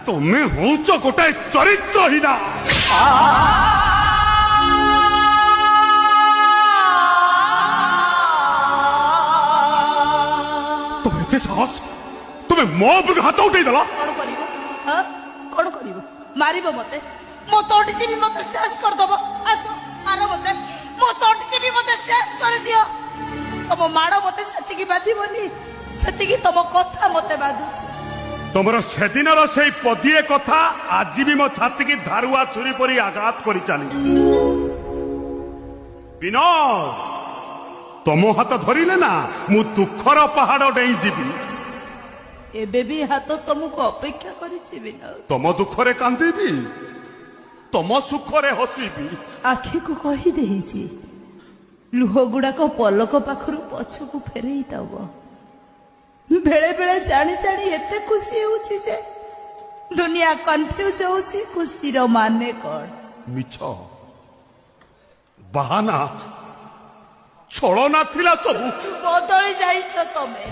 तुम्हें हूच गोटाए चरित्रहीना तुम्हें एते साहस तुम्हें मो उपरे हाथ उठे देला कौन करिवो मारिबो मते मो तोटी भी मते शेष कर दबो आस मारो मते मो तोटी भी मते शेष कर दियो तम माड़ मते सेतिकी बाधिबोनी सेतिकी तम कथा मते बाधु तुमर सेदिनर से पदिए कथा आज भी मो छाती की धारुआ छुरी परी आघात करी चली विनोद तुम हाथ धरिले ना मु दुखर पहाड़ डेई जीवी एबे भी हाथ तुमको अपेक्षा करिछि विनोद तुम दुखरे कांदीबी तुम सुखरे हसीबी आखि को कहि देहिछि लुह गुडा को पलक पाखरु पछकु फेरेई दबो बेले बेले जानी जानी एते खुशी होछि जे दुनिया कंफ्यूज होछि खुशी रो माने कोन मिछ बहाना छळना थिला सब बदली जाइछ तमे